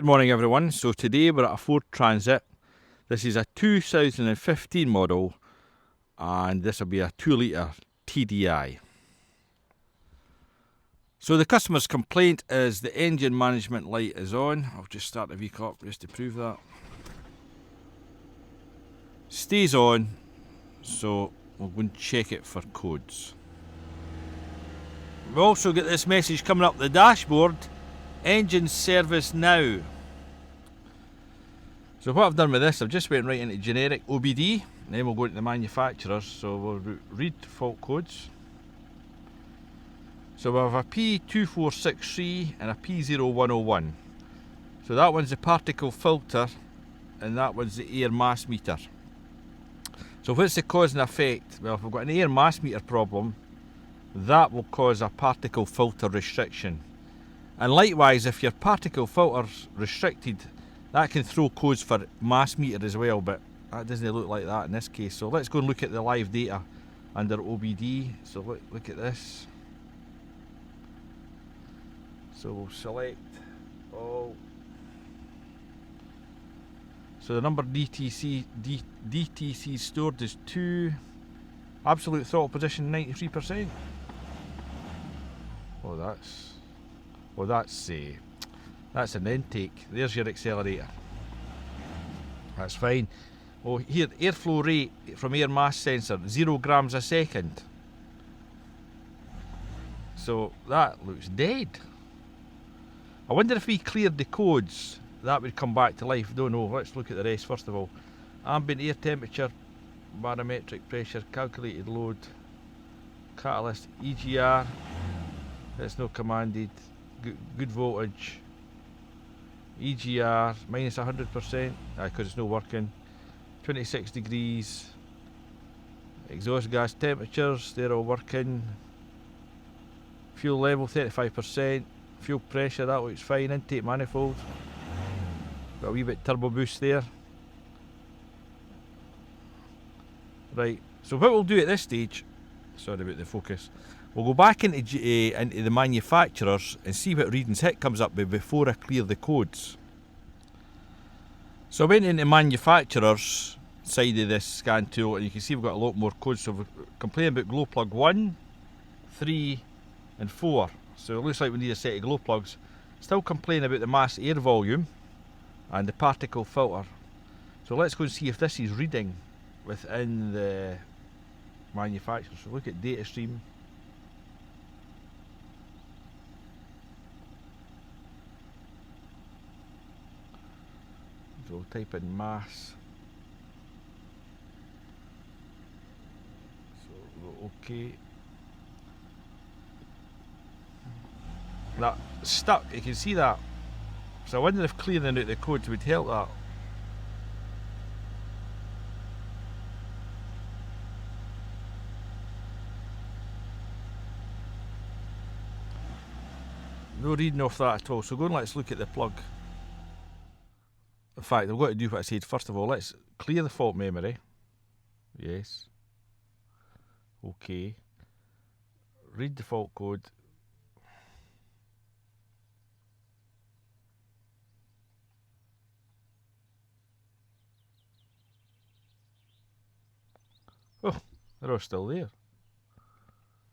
Good morning everyone. So today we're at a Ford Transit. This is a 2015 model and this will be a 2 litre TDI. So the customer's complaint is the engine management light is on. I'll just start the vehicle up just to prove that. Stays on, so we'll go and check it for codes. We also get this message coming up the dashboard: engine service now. So what I've done with this, I've just went right into generic OBD, and then we'll go into the manufacturers. So we'll read fault codes. So we have a P2463 and a P0101. So that one's the particle filter and that one's the air mass meter. So what's the cause and effect? Well, if we've got an air mass meter problem, that will cause a particle filter restriction. And likewise, if your particle filter's restricted, that can throw codes for mass meter as well, but that doesn't look like that in this case. So let's go and look at the live data under OBD. So look at this. So we'll select all. So the number DTC stored is 2. Absolute throttle position 93%. That's an intake. There's your accelerator. That's fine. Oh, here, airflow rate from air mass sensor, 0 grams a second. So that looks dead. I wonder if we cleared the codes, that would come back to life. Don't know. Let's look at the rest first of all. Ambient air temperature, barometric pressure, calculated load, catalyst, EGR. That's not commanded. Good voltage. EGR minus 100%, because it's not working. 26 degrees. Exhaust gas temperatures, they're all working. Fuel level 35%. Fuel pressure, that looks fine. Intake manifold, got a wee bit turbo boost there. Right, so what we'll do at this stage, sorry about the focus, we'll go back into the manufacturers and see what readings it comes up with before I clear the codes. So I went into manufacturers side of this scan tool and you can see we've got a lot more codes. So we're complaining about glow plug 1, 3 and 4. So it looks like we need a set of glow plugs. Still complaining about the mass air volume and the particle filter. So let's go and see if this is reading within the manufacturer. So look at data stream. So we'll type in mass. So we'll go OK. That stuck, you can see that. So I wonder if clearing out the codes would help that. No reading off that at all. So go and let's look at the plug. In fact, I've got to do what I said first of all. Let's clear the fault memory. Yes. OK. Read the fault code. Oh, they're all still there.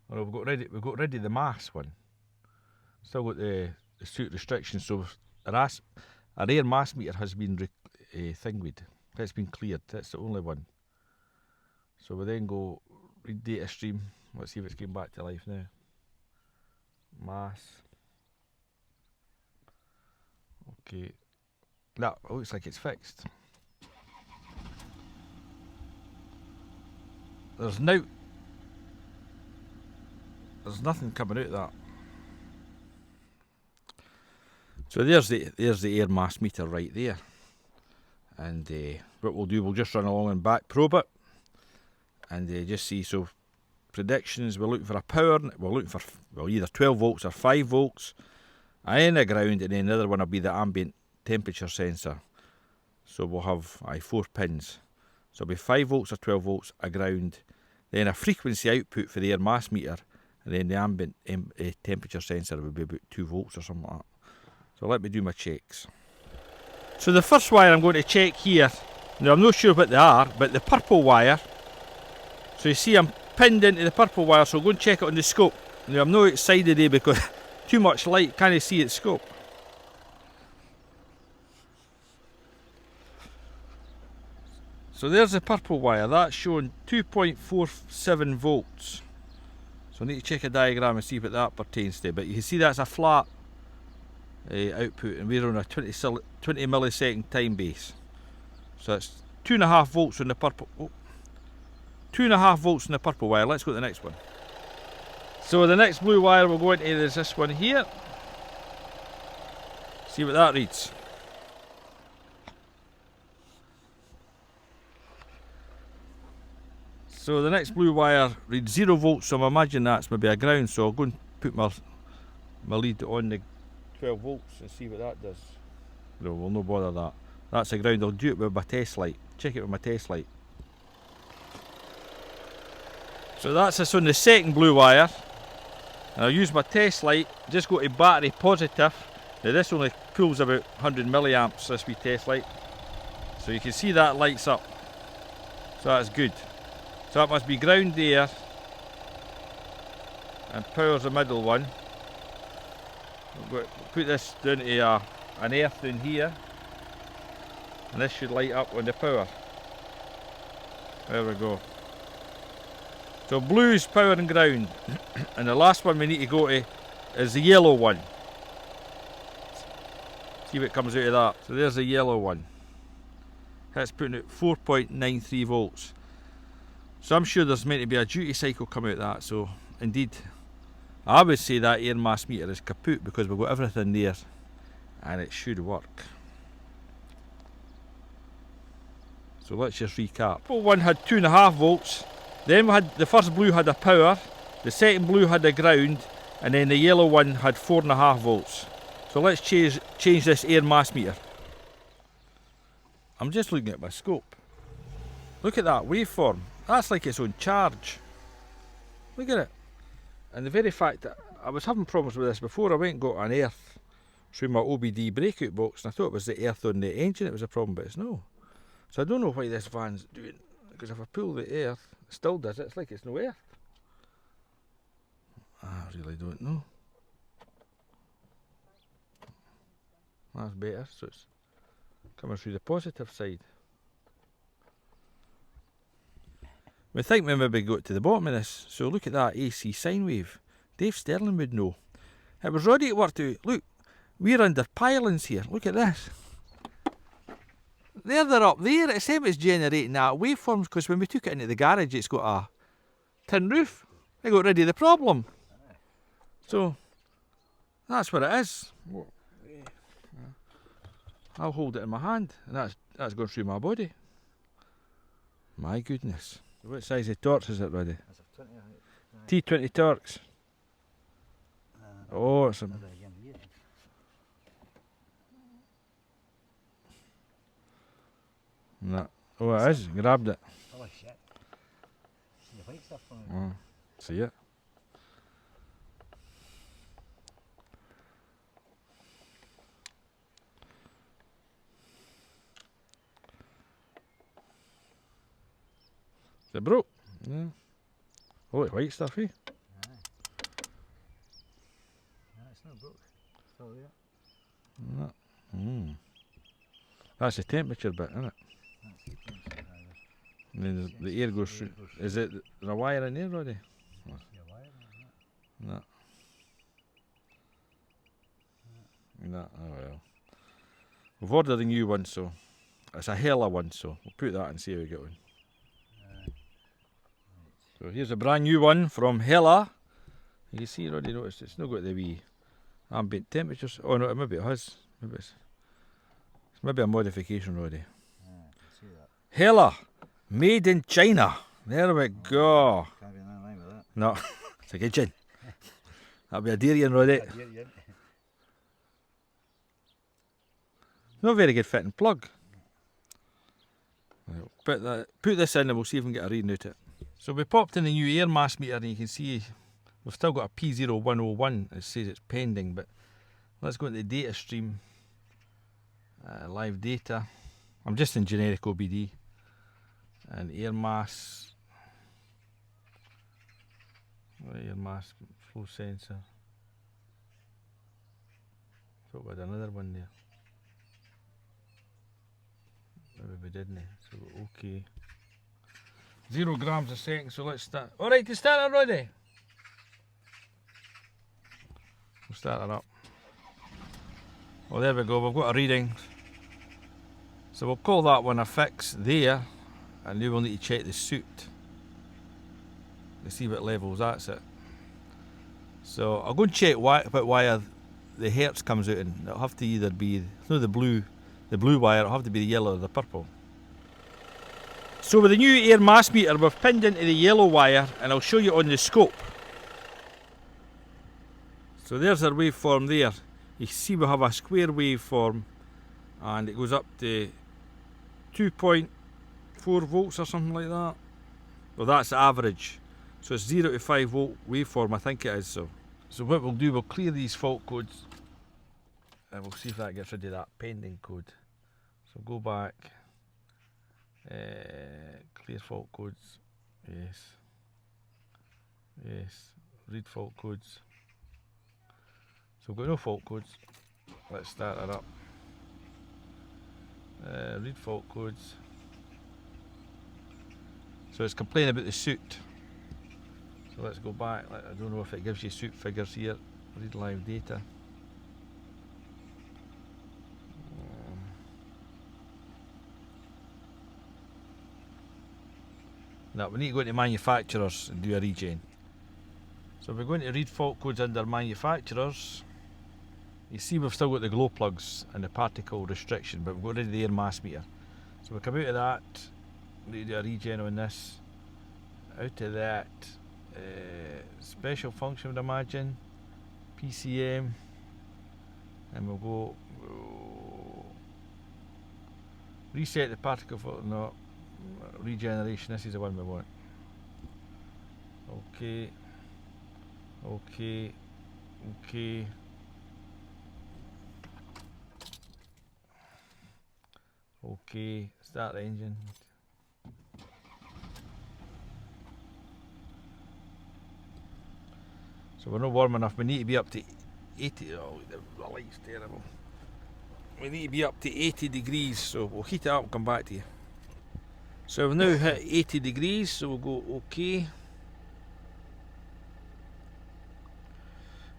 Oh, we've got rid of the mass one. Still got the suit restrictions, so our air mass meter has been thinged. That's been cleared. That's the only one. So we then go read data stream. Let's see if it's getting back to life now. Mass. Okay. That looks like it's fixed. There's nothing coming out of that. So there's the air mass meter right there. And what we'll do, we'll just run along and back probe it, and just see. So predictions, we're looking for a power. We're looking for either 12 volts or 5 volts, and a ground, and then another one will be the ambient temperature sensor. So we'll have 4 pins. So it'll be 5 volts or 12 volts, a ground, then a frequency output for the air mass meter, and then the ambient temperature sensor will be about 2 volts or something like that. So let me do my checks. So the first wire I'm going to check here, now I'm not sure what they are, but the purple wire, so you see I'm pinned into the purple wire, so I'll go and check it on the scope. Now I'm not outside today because too much light, can't see its scope. So there's the purple wire, that's showing 2.47 volts. So I need to check a diagram and see what that pertains to, but you can see that's a flat output, and we're on a 20 millisecond time base. So it's 2.5 volts on the purple. 2.5 volts on the purple wire. Let's go to the next one. So the next blue wire we'll go into is this one here. See what that reads. So the next blue wire reads 0 volts, so I imagine that's maybe a ground, so I'll go and put my lead on the 12 volts and see what that does. No, we'll no bother that. That's a ground. I'll do it with my test light. Check it with my test light. So that's us on the second blue wire. And I'll use my test light, just go to battery positive. Now this only pulls about 100 milliamps, this wee test light. So you can see that lights up. So that's good. So that must be ground there. And power's the middle one. We'll put this down to an earth in here, and this should light up on the power. There we go. So blue's power and ground, and the last one we need to go to is the yellow one. See what comes out of that. So there's the yellow one. That's putting out 4.93 volts. So I'm sure there's meant to be a duty cycle coming out of that, so indeed I would say that air mass meter is kaput because we've got everything there and it should work. So let's just recap. One had 2.5 volts, then we had the first blue had a power, the second blue had a ground, and then the yellow one had 4.5 volts. So let's change this air mass meter. I'm just looking at my scope. Look at that waveform. That's like it's on charge. Look at it. And the very fact that I was having problems with this before, I went and got an earth through my OBD breakout box, and I thought it was the earth on the engine that was a problem, but it's no. So I don't know why this van's doing, because if I pull the earth, it still does it. It's like it's no earth. I really don't know. That's better, so it's coming through the positive side. We think we maybe got to the bottom of this. So look at that AC sine wave. Dave Sterling would know. It was ready to work out. Look, we're under pylons here. Look at this. They're up there. It's him that's generating that waveforms, because when we took it into the garage, it's got a tin roof. They got rid of the problem. So that's what it is. I'll hold it in my hand, and that's going through my body. My goodness. What size of torch is it, Roddy? It's a 20. T20 torx. Oh, it's a... No. Oh, it is. Grabbed it. Oh, shit. See the white stuff on it? Oh, see it. Is it broke? Yeah. Oh, it's white stuff, eh? Aye. No, it's not broke. It's all there. No. That's the temperature bit, isn't it? That's the temperature, And then the air goes through. Is it a wire in there, Roddy? It's a wire, isn't it? No. No, oh well. We've ordered a new one, so it's a Hella one, so we'll put that and see how we get on. So here's a brand new one from Hella. You see, Roddy, notice it's not got the wee ambient temperatures. Oh no, maybe it has. Maybe it's maybe a modification, Roddy. See that. Hella, made in China. There we go. Can't be in line with that. No, it's a kitchen. That'll be a Darian, Roddy. Not very good fitting plug. Right, put this in and we'll see if we can get a reading out of it. So we popped in the new air mass meter, and you can see we've still got a P0101. It says it's pending, but let's go into the data stream live data. I'm just in generic OBD. And air mass. Air mass flow sensor. Thought we had another one there. Maybe we didn't. So okay. 0 grams a second, so let's start. Alright, to start already. We'll start it up. Well, there we go, we've got a reading. So we'll call that one a fix there, and now we'll need to check the suit to see what levels that's at. So I'll go and check what wire the hertz comes out in. It'll have to either be the blue wire, it'll have to be the yellow or the purple. So with the new air mass meter, we've pinned into the yellow wire, and I'll show you on the scope. So there's our waveform there. You see we have a square waveform, and it goes up to 2.4 volts or something like that. Well, that's the average. So it's 0 to 5 volt waveform, I think it is. So what we'll do, we'll clear these fault codes, and we'll see if that gets rid of that pending code. So go back, clear fault codes, yes, read fault codes. So we've got no fault codes. Let's start it up. Read fault codes. So it's complaining about the suit. So let's go back. I don't know if it gives you suit figures here. Read live data. Now we need to go into manufacturers and do a regen. So we're going to read fault codes under manufacturers. You see we've still got the glow plugs and the particle restriction, but we've got rid of the air mass meter. So we come out of that, we do a regen on this. Out of that, special function, would imagine, PCM, and we'll go reset the particle filter. No, regeneration. This is the one we want. Okay, okay, okay. Okay, start the engine. So we're not warm enough, we need to be up to 80, oh the light's terrible. We need to be up to 80 degrees, so we'll heat it up and come back to you. So we've now hit 80 degrees, so we'll go OK.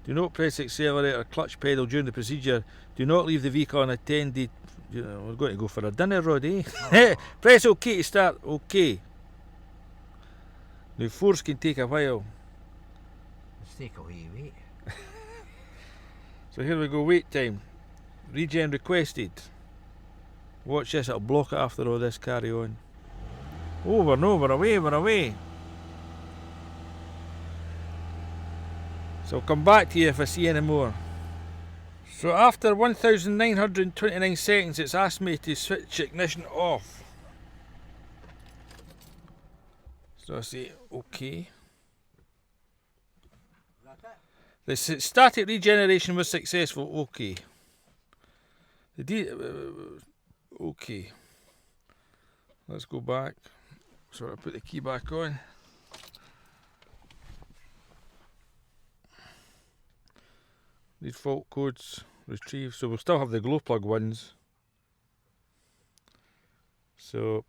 Do not press accelerator or clutch pedal during the procedure. Do not leave the vehicle unattended. We're going to go for a dinner, Rod, eh? Oh. Press OK to start. OK. Now force can take a while. Let's take a wee wait. So here we go, wait time. Regen requested. Watch this, it'll block it after all this, carry on. Over and over, away, we're away. So I'll come back to you if I see any more. So after 1929 seconds, it's asked me to switch ignition off. So I say OK. The static regeneration was successful. OK. OK. Let's go back. So I put the key back on. Read fault codes, retrieve. So we'll still have the glow plug ones. So,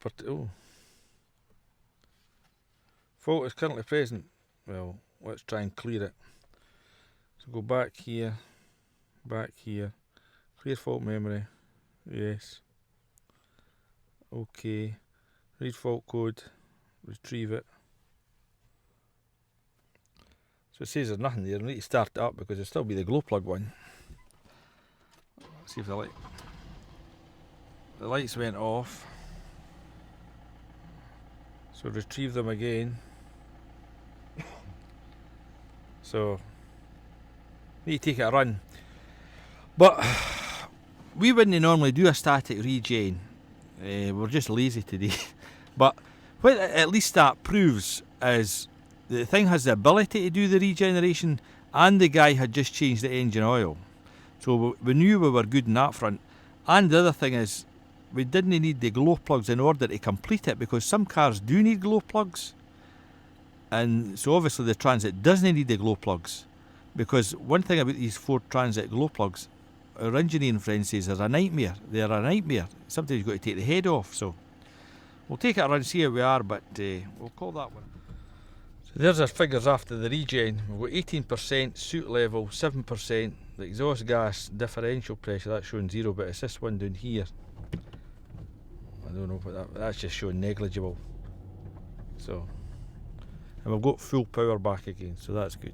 fault is currently present. Well, let's try and clear it. So go back here, clear fault memory, yes, OK, read fault code, retrieve it. So it says there's nothing there. I need to start it up because it'll still be the glow plug one. Let's see if the lights went off. So retrieve them again. So need to take it a run. But we wouldn't normally do a static regen. We're just lazy today. But what at least that proves is the thing has the ability to do the regeneration, and the guy had just changed the engine oil. So we knew we were good in that front, And the other thing is, we didn't need the glow plugs in order to complete it, because some cars do need glow plugs. And so obviously the Transit doesn't need the glow plugs, because one thing about these Ford Transit glow plugs, our engineering friend says they're a nightmare. They're a nightmare. Sometimes you've got to take the head off. So we'll take it around, see how we are, but we'll call that one. So there's our figures after the regen. We've got 18% soot level, 7%. The exhaust gas differential pressure, that's showing 0, but it's this one down here. I don't know what that's just showing negligible. So, and we've got full power back again, so that's good.